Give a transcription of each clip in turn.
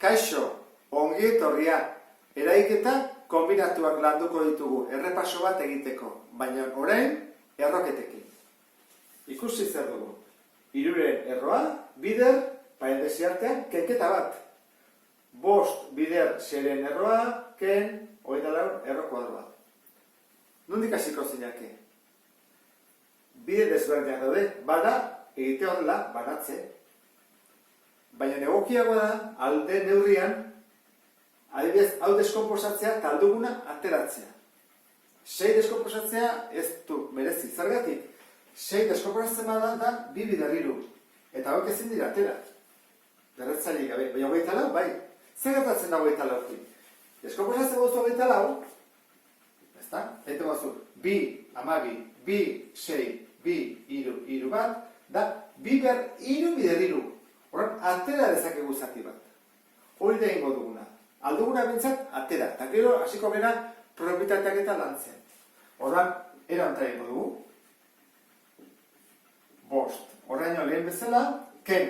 Kaixo, ongi etorria, eraiketa kombinatuak landuko ditugu errepaso bat egiteko, baina orain erroketekin. Ikusi zer dugu. Hiruren erroa, bider, paendesi artean, kenketa bat. 5 bider seren erroa, ken, 24 erro kuadroa. Nondik hasiko zinake? Bide desberdinak daude, bada, egite horrela, banatze. Baina egokiagoa da, alde neurrian, adibidez, hau deskomposatzea, talduguna ateratzea. 6 deskomposatzea ez du merezi, zergatik. 6 deskomposatzen bada da, 2 bider 3. Eta hauek ezin dira atera. Berretzaileik gabe, baina 24, bai. Zer gertatzen da 24? Deskomposatzen gozu 24, ezta? Eta gozu, 2, 12, 2, 6, 2, 3, 3 bat, da, 2 bider 3 bider 3. Horan, atera dezakegu zati bat. Hori da ingo duguna. Alduguna bintzat, atera. Eta gero, hasiko gara, propietateak eta lantzen. Horan, erantara ingo dugu. 5. Horraino lehen bezala, ken.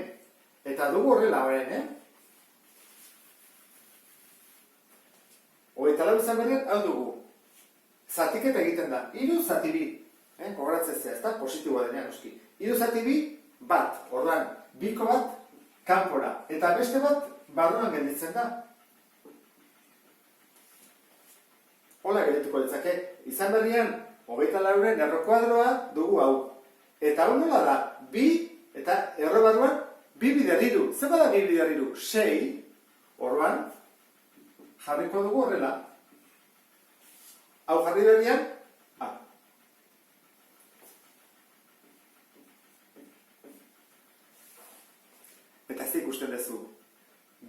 Eta dugu horrela horren, Hogeita lau izan berriak, hau dugu. Zatiketa egiten da. 3 zati 2. Kobratzen zea, ez da? Positiboa denean, oski. 3 zati 2, bat. Horran, biko bat, kanpora. Eta beste bat, barruan gelditzen da. Hola geldituko ditzake. Izan berrian, 24 erro kuadroa dugu hau. Eta hau nola da? 2 eta erro barruan 2 bider 3. Zer bada 2 bider 3? 6. Orduan, jarriko dugu horrela. Hau jarri berrian, eta ez ikusten duzu.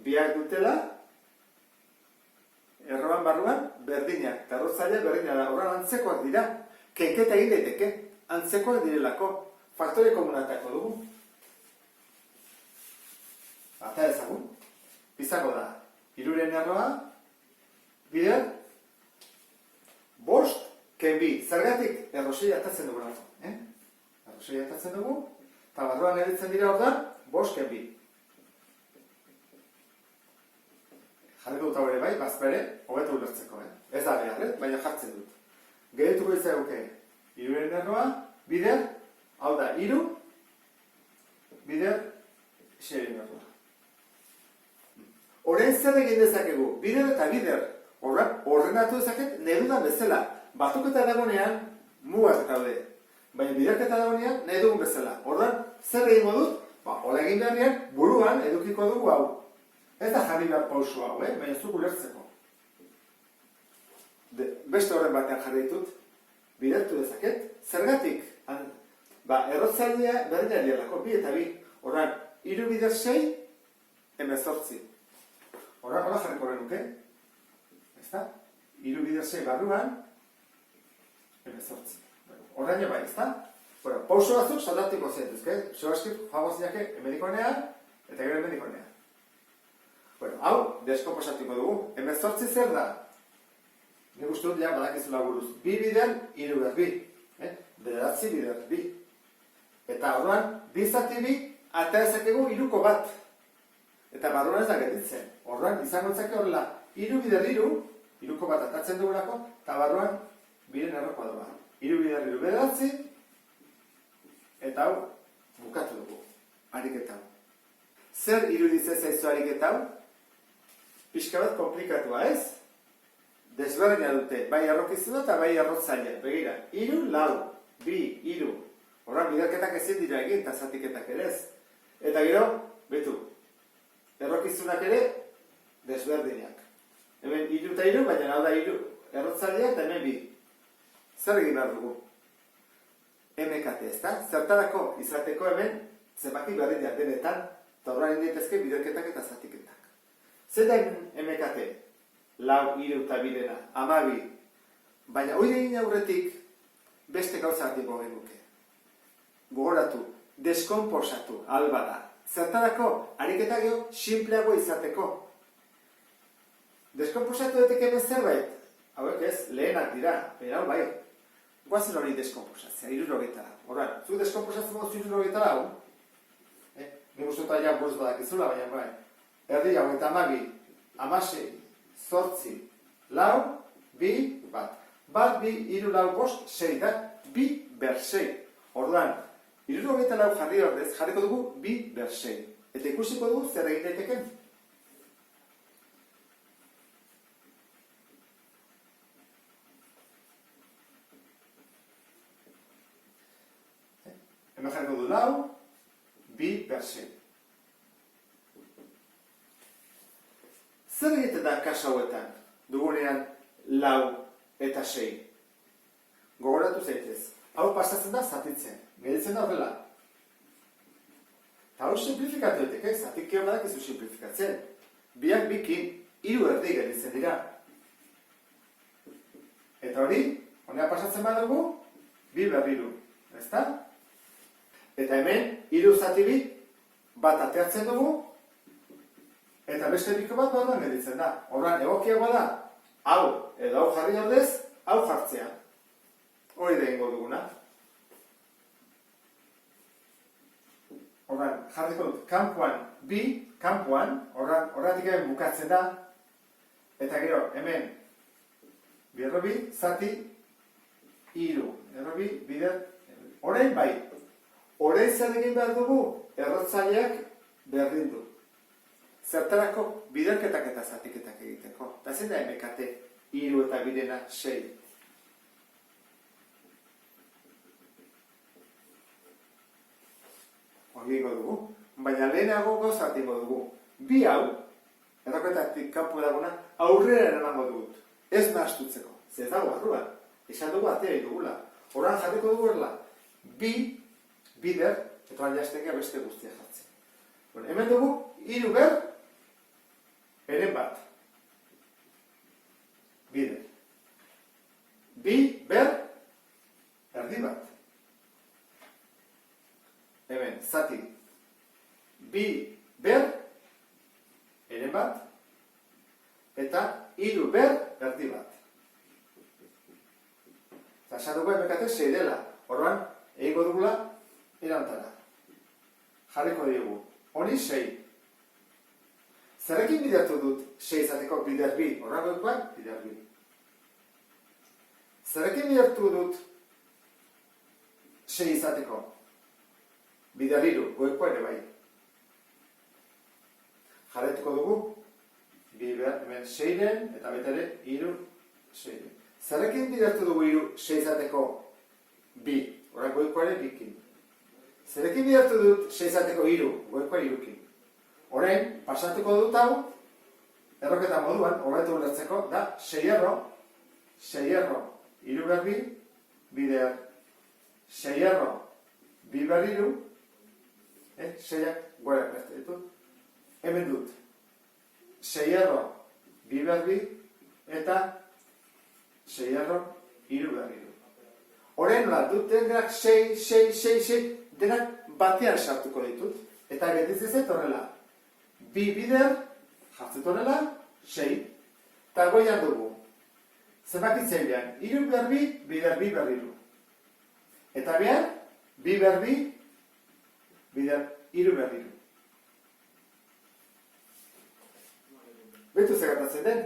Biak dutela, erroan barruan, berdinak. Eta errotzailea berdinak da. Horran antzekoak dira. Kenketa egin daiteke. Antzekoak direlako. Faktore komunatako dugu. Ata ezagun. Izango da. 3 erroa, bider, 5, ken 2. Zergatik errosei atatzen dugu nago. Errosei atatzen dugu. Eta barruan editzen dira hor da, 5, ken 2. Jarriko dut hau ere bai, bazpere, hobetu ulertzeko, Ez da behar, baina jartzen dut. Gerituko izaguke, 3 erroa, bider, hau da, 3, bider, 6 erroa. Horren zer egin dezakegu, bider eta bider, ordenatu dezaket, nedudan bezala. Batuketa dagonean, mugak daude. Baina biderketa dagonean, nahi dugun bezala. Horren, zer egingo dut? Hola egin beharrean, buruan edukiko dugu hau. Ez da jarri behar pausu hau, baina zuk ulertzeko. Beste horren batean jarri ditut, bidertu dezaket, zergatik? Errotzailea berdina dialako, 2 eta 2. Horren, 3 bider 6, 18. Horren, hola jarriko genuke. Ezta? 3 bider 6 barruan, 18. Horren bai, ezta? Pauso batzuk saldatiko zentuzke. Zoazkip, fagoziake, emedikonean, eta gero emedikonean. Hau, deskomposatuko dugu. 18 zer da? Nik uste dut, badakizula buruz. 2 bider, 3 bider 2. 9 bider 2. Eta horren, 2 zati 2, eta ezakegu 3ko bat. Eta barruan ez da gelditzen. Horren, izango etzake horrela, 3 bider 3, 3ko bat atatzen dugulako, eta barruan, 2 erro kuadroa. 3 bider 3 9, eta hau, bukatu dugu. Ariketa hau. Zer iruditzen zaizu ariketa hau? Pixka bat komplikatua, ez? Desberdina dute, bai arrokizuna eta bai arrotzailea. Begira, 3, 4, 2, 3. Horren, biderketak ezin dira egin, eta zatiketak ere ez. Eta gero, betu, errokizunak ere, desberdinak. Hemen 3 eta 3, baina hau da 3 errotzailea eta hemen 2. Zer egin behar dugu? MKT, ez da? Zertarako izateko hemen, zenbaki berdinak denetan, eta horren inditezke biderketak eta zatiketak. Zer da MKT? 4, 3 eta 2 dena, 12. Baina hori egin aurretik, beste gauza bat ingo genuke. Gogoratu, deskomposatu, albada. Zertarako, ariketa geho, simpleago izateko. Deskomposatu daiteke hemen zerbait? Hauek ez, lehenak dira, baina hau bai. Guazen hori deskomposatzea, 60. Horren, zu deskomposatzen modu 60 hau? Nik uste eta ja bost badakizula, baina bai. erdi hau eta amabi, amasei, zortzi, lau, bi, bat. Bat, bi, iru, lau, bost, sei da, bi ber sei. Orduan, hirurogeita lau jarri ordez, jarriko dugu bi ber sei. Eta ikusiko dugu zer egin daiteken. Hemen jarriko du lau, bi ber sei. Zer egiten da kasu hauetan? Dugunean lau eta sei. Gogoratu zaitez. Hau pasatzen da zatitzen. Gelditzen da horrela. Eta hau simplifikatu daiteke, zatikio badak ez du simplifikatzen. Biak bikin, hiru erdi gelditzen dira. Eta hori, honea pasatzen badugu, bi berriru. Ezta? Eta hemen, hiru zati bi, bat ateatzen dugu, eta beste biko bat barruan gelditzen da. Horran, egokiagoa da, hau edo hau jarri ordez, hau jartzea. Hori da ingo duguna. Horran, jarriko dut, kanpoan bi, kanpoan, horratik hemen bukatzen da, eta gero, hemen, bi errobi, zati, hiru, errobi, bider, orain bai. Orain zer egin behar dugu, errotzaileak berdin du. Zertarako biderketak eta zatiketak egiteko. Eta zein da emekate, hiru eta bidena, sei. Hori ingo dugu. Baina lehenago gozat ingo dugu. Bi hau, erroketatik kanpo daguna, aurrera eramango dugut. Ez nahastutzeko. Zer dago barruan. Esan dugu atea dugula. Horan jarriko dugu erla. Bi, bider, eta baina jaztengia beste guztia jartzen. Bueno, hemen dugu, hiru ber, eren bat. Bider. Bi, ber, erdi bat. Hemen, zati. Bi, ber, eren bat. Eta hiru ber, erdi bat. Eta esan dugu emekate sei dela. Orduan, egingo dugula, erantara. Jarriko dugu. Honi sei. Zerrekin bidertu dut sei izateko bider bi? Horragoikoan, bider bi. Zerrekin bidertu dut sei izateko? Bider hiru, goikoa ere bai. Jarretuko dugu, hemen seiren, eta betere hiru, seiren. Zerrekin bidertu dugu hiru sei izateko bi? Horrak goikoa ere bikin. Zerekin bidertu dut sei izateko hiru, goikoa hirukin. Orain, pasatuko dut hau, erroketa moduan, horretu ulertzeko, da sei erro, hiru berbi, bider, sei erro, bi berriru, seiak gora beste ditut. Hemen dut, sei erro, bi berbi, eta sei erro, hiru berriru. Orain nola, duten denak sei, denak batean sartuko ditut. Eta gelditzen zait horrela. Bi bider, jartzet horrela, sei. Eta goian dugu. Zenbakitzailean, hiru berbi, bider bi berriru. Eta behar, bi berbi, bider hiru berriru. Betu zegartatzen den.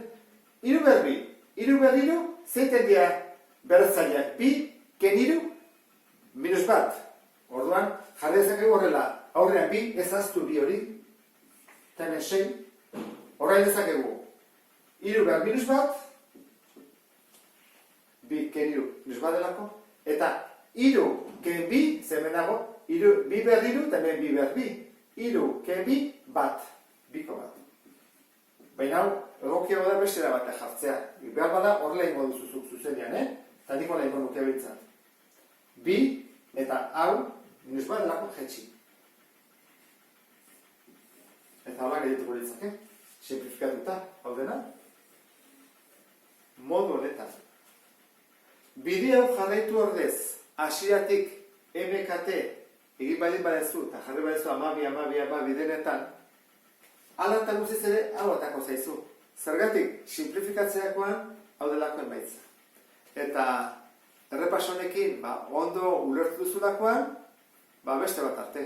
Hiru berriru, zeiten dira berretzaileak. Bi, keniru, minus bat. Orduan, jarri dezakegu horrela, aurrean bi, ezaztu bi hori, eta hemen sei, horrein dezakegu, hiru behar minus bat, bi keniru minus bat delako, eta hiru ken bi, zemenago, bi behar hiru, eta hemen bi behar bi, hiru ken bi, bat, biko bat. Baina hau, egokiago da bestera bat jartzea, behar bada horrela ingo duzuzuk zuzenean, eta niko nahi nuke bintzat. Bi, eta hau, minus bat delako jetxi. Eta hola gehiatuko ditzake, simplifikatuta, hau dena. Modu honetan. Bide hau jarraitu ordez, hasieratik MKT egin baldin badezu, eta jarri badezu amabi denetan, ala eta guziz ere hau atako zaizu. Zergatik, simplifikatzeakoan hau delako emaitza. Eta errepasonekin, ondo ulertu duzulakoan, beste bat arte.